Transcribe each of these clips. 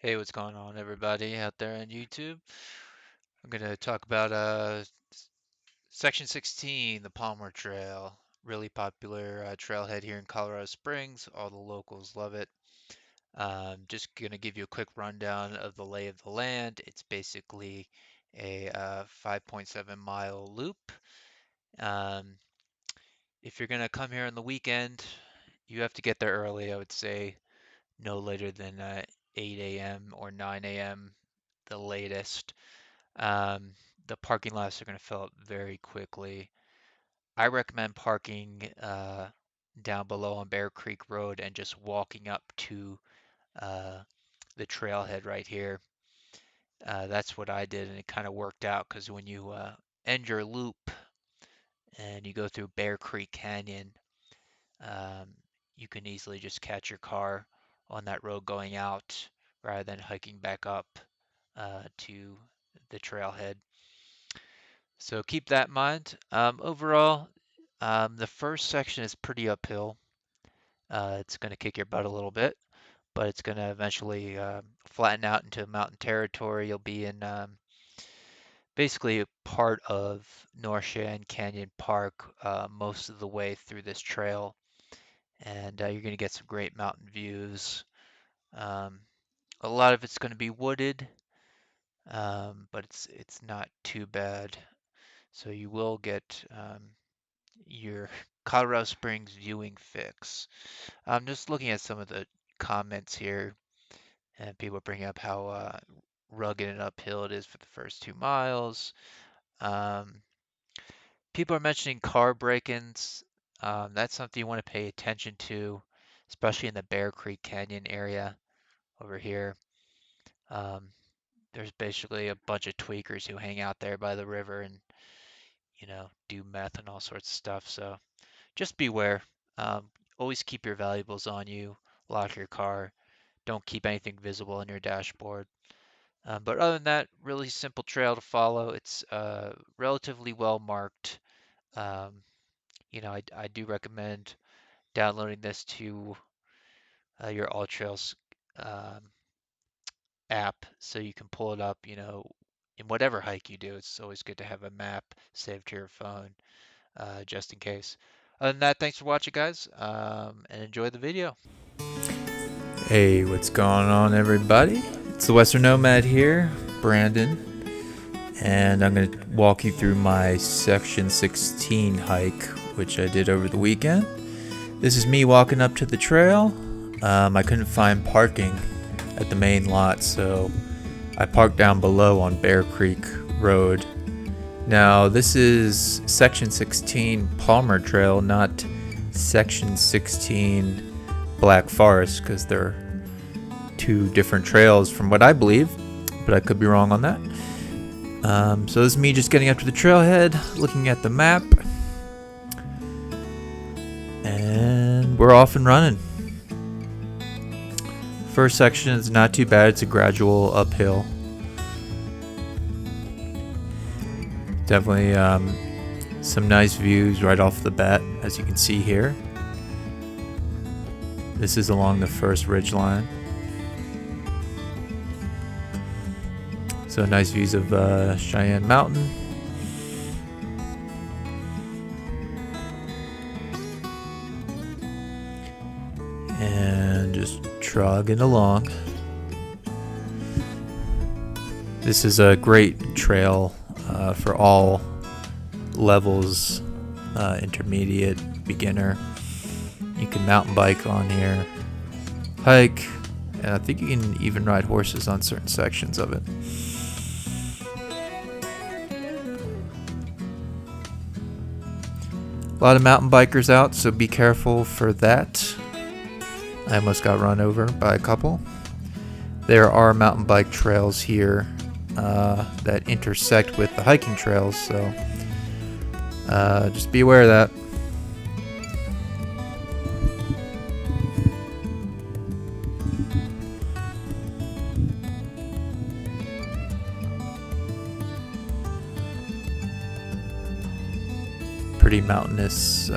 Hey, what's going on, everybody out there on YouTube? I'm going to talk about Section 16, the Palmer Trail. Really popular trailhead here in Colorado Springs. All the locals love it. Just going to give you a quick rundown of the lay of the land. It's basically a 5.7 mile loop. Um, if you're going to come here on the weekend, you have to get there early, I would say no later than 8 a.m. or 9 a.m. the latest. Um, the parking lots are going to fill up very quickly. I recommend parking down below on Bear Creek Road and just walking up to uh, the trailhead right here. That's what I did, and it kind of worked out because when you end your loop and you go through Bear Creek Canyon, um, you can easily just catch your car on that road going out rather than hiking back up to the trailhead. So keep that in mind. Overall, the first section is pretty uphill. It's going to kick your butt a little bit, but it's going to eventually flatten out into mountain territory. You'll be in basically a part of North Cheyenne Canyon Park most of the way through this trail, and you're going to get some great mountain views. Um, a lot of it's going to be wooded, but it's not too bad. So you will get your Colorado Springs viewing fix. I'm just looking at some of the comments here, and people bring up how rugged and uphill it is for the first 2 miles. Um, People are mentioning car break-ins. That's something you want to pay attention to, especially in the Bear Creek Canyon area over here. Um, there's basically a bunch of tweakers who hang out there by the river and, do meth and all sorts of stuff. So just beware. Always keep your valuables on you. Lock your car. Don't keep anything visible on your dashboard. But other than that, really simple trail to follow. It's relatively well marked. Um, I do recommend downloading this to your All Trails um, app so you can pull it up, in whatever hike you do. It's always good to have a map saved to your phone just in case. Other than that, thanks for watching, guys, and enjoy the video. Hey, what's going on, everybody? It's the Western Nomad here, Brandon, and I'm going to walk you through my Section 16 hike, which I did over the weekend. This is me walking up to the trail. I couldn't find parking at the main lot, so I parked down below on Bear Creek Road. Now, this is Section 16 Palmer Trail, not Section 16 Black Forest, because they're two different trails from what I believe, but I could be wrong on that. So this is me just getting up to the trailhead, looking at the map, and we're off and running. First section is not too bad. It's a gradual uphill. Definitely some nice views right off the bat, as you can see here. This is along the first ridge line. So nice views of Cheyenne Mountain. And just trogging along. This is a great trail for all levels, intermediate, beginner. You can mountain bike on here, hike, and I think you can even ride horses on certain sections of it. A lot of mountain bikers out, so be careful for that. I almost got run over by a couple. There are mountain bike trails here that intersect with the hiking trails, so just be aware of that. Pretty mountainous,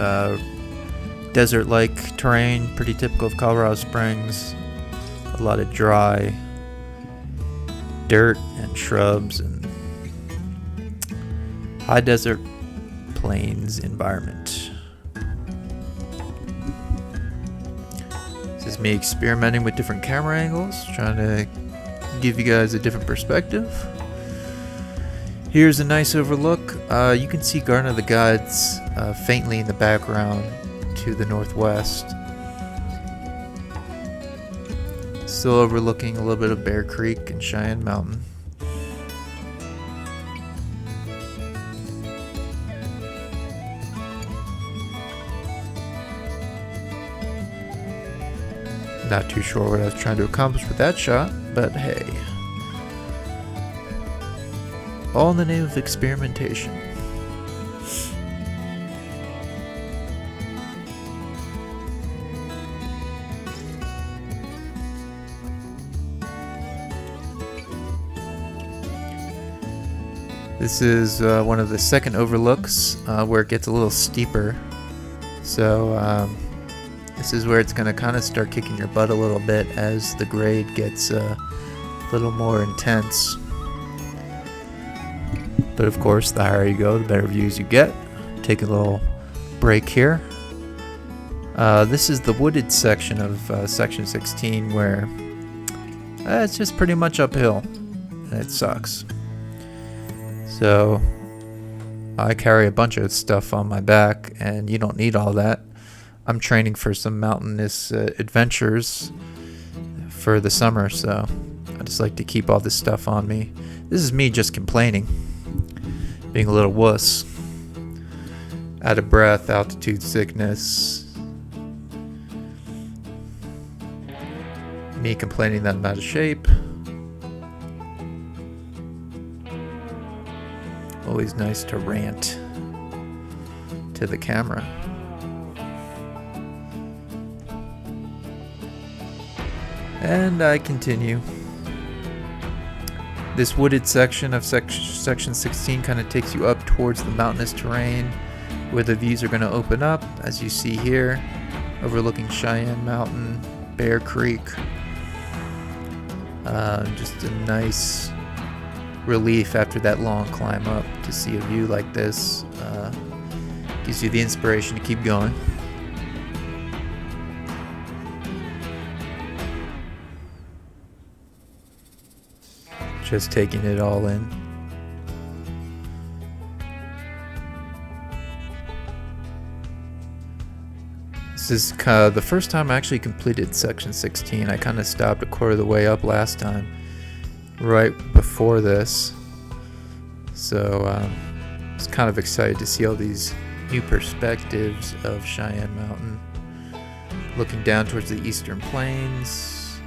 desert-like terrain, pretty typical of Colorado Springs. A lot of dry, dirt and shrubs and high desert plains environment. This is me experimenting with different camera angles, trying to give you guys a different perspective. Here's a nice overlook. You can see Garden of the Gods faintly in the background to the northwest. Still overlooking a little bit of Bear Creek and Cheyenne Mountain. Not too sure what I was trying to accomplish with that shot, but hey. All in the name of experimentation. This is one of the second overlooks where it gets a little steeper. So this is where it's going to kind of start kicking your butt a little bit as the grade gets a little more intense. But of course, the higher you go, the better views you get. Take a little break here. This is the wooded section of section 16 where it's just pretty much uphill. And it sucks. So I carry a bunch of stuff on my back, and you don't need all that. I'm training for some mountainous adventures for the summer, so I just like to keep all this stuff on me. This is me just complaining, being a little wuss. Out of breath, altitude sickness. Me complaining that I'm out of shape. Always nice to rant to the camera. And I continue. This wooded section of section 16 kind of takes you up towards the mountainous terrain where the views are going to open up, as you see here, overlooking Cheyenne Mountain, Bear Creek. Just a nice relief after that long climb up to see a view like this. Gives you the inspiration to keep going. Just taking it all in. This is the first time I actually completed section 16. I kind of stopped a quarter of the way up last time, right before this. So I was kind of excited to see all these new perspectives of Cheyenne Mountain. Looking down towards the eastern plains.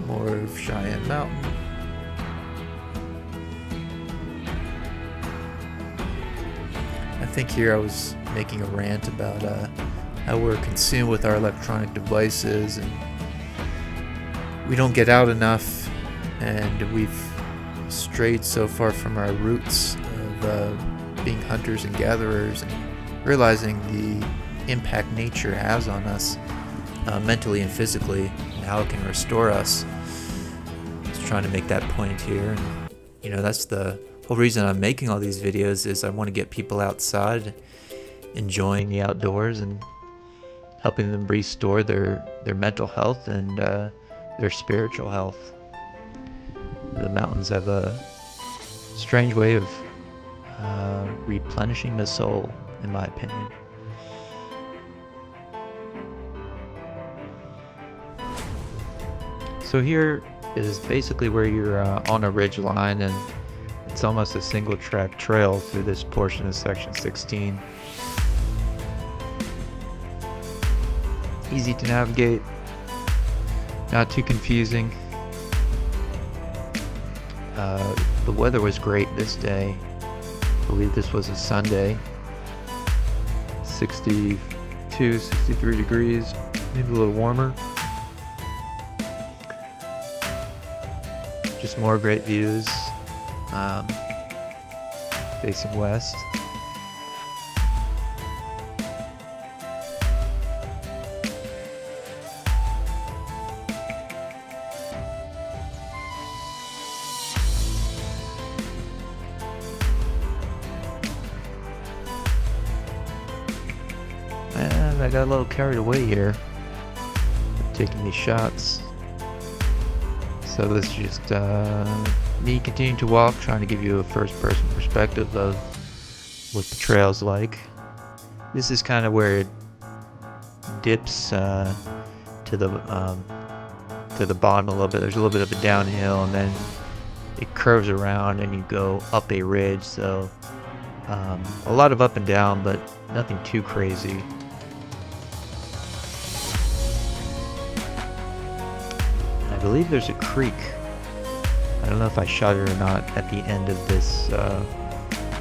More of Cheyenne Mountain. I think here I was making a rant about how we're consumed with our electronic devices and we don't get out enough, and we've strayed so far from our roots of being hunters and gatherers and realizing the impact nature has on us mentally and physically and how it can restore us. Just trying to make that point here, and you know, that's the whole reason I'm making all these videos, is I want to get people outside enjoying the outdoors and helping them restore their mental health and their spiritual health. The mountains have a strange way of replenishing the soul, in my opinion. So here is basically where you're on a ridge line, and it's almost a single track trail through this portion of section 16. Easy to navigate, not too confusing. The weather was great this day. I believe this was a Sunday. 62, 63 degrees, maybe a little warmer. Just more great views. Facing west. And I got a little carried away here, taking these shots. So this is just me continuing to walk, trying to give you a first-person perspective of what the trail's like. This is kind of where it dips to the bottom a little bit. There's a little bit of a downhill, and then it curves around, and you go up a ridge. So a lot of up and down, but nothing too crazy. I believe there's a creek. I don't know if I shot it or not at the end of this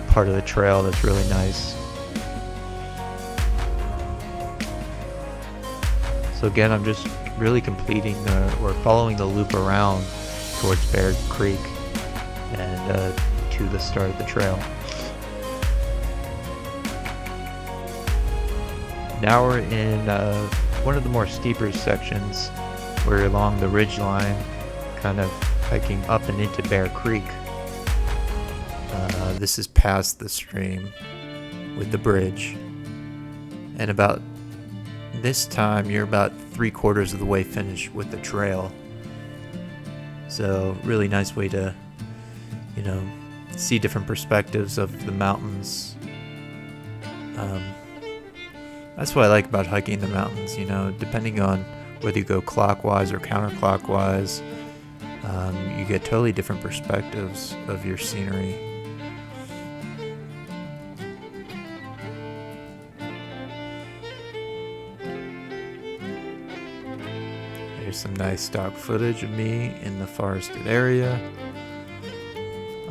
part of the trail. That's really nice. So again, I'm just really completing or following the loop around towards Bear Creek and to the start of the trail. Now we're in one of the more steeper sections. We're along the ridge line, kind of hiking up and into Bear Creek. This is past the stream with the bridge, and about this time you're about 3/4 of the way finished with the trail. So really nice way to, you know, see different perspectives of the mountains. That's what I like about hiking the mountains, you know, depending on whether you go clockwise or counterclockwise, you get totally different perspectives of your scenery. Here's some nice stock footage of me in the forested area.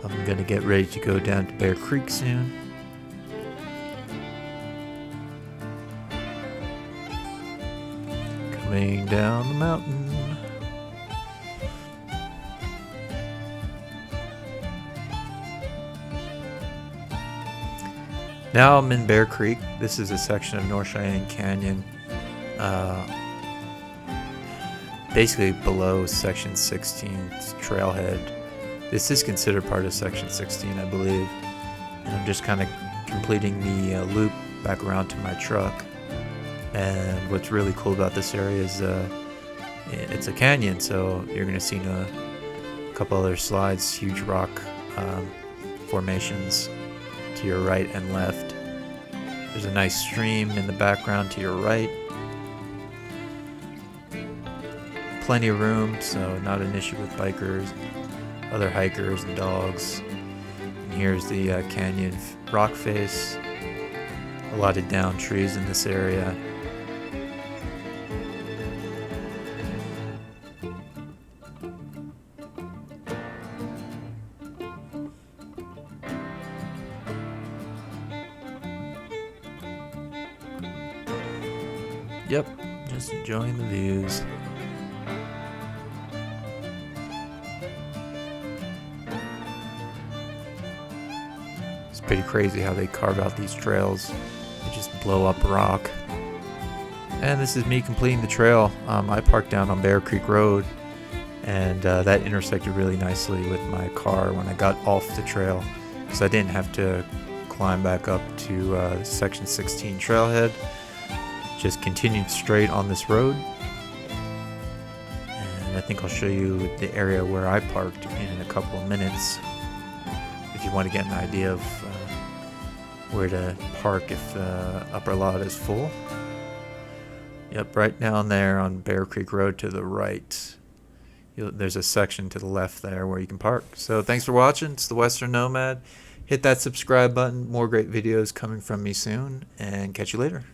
I'm gonna get ready to go down to Bear Creek soon. Coming down the mountain. Now I'm in Bear Creek. This is a section of North Cheyenne Canyon, basically below Section 16's trailhead. This is considered part of Section 16, I believe. And I'm just kind of completing the loop back around to my truck. And what's really cool about this area is it's a canyon, so you're going to see a couple other slides, huge rock formations to your right and left. There's a nice stream in the background to your right. Plenty of room, so not an issue with bikers, other hikers, and dogs. And here's the canyon rock face. A lot of down trees in this area. Yep, just enjoying the views. It's pretty crazy how they carve out these trails. They just blow up rock. And this is me completing the trail. I parked down on Bear Creek Road, and that intersected really nicely with my car when I got off the trail, because I didn't have to climb back up to Section 16 trailhead. Just continued straight on this road, and I think I'll show you the area where I parked in a couple of minutes if you want to get an idea of where to park if the upper lot is full. Yep, right down there on Bear Creek Road to the right. There's a section to the left there where you can park. So thanks for watching. It's the Western Nomad. Hit that subscribe button. More great videos coming from me soon, and catch you later.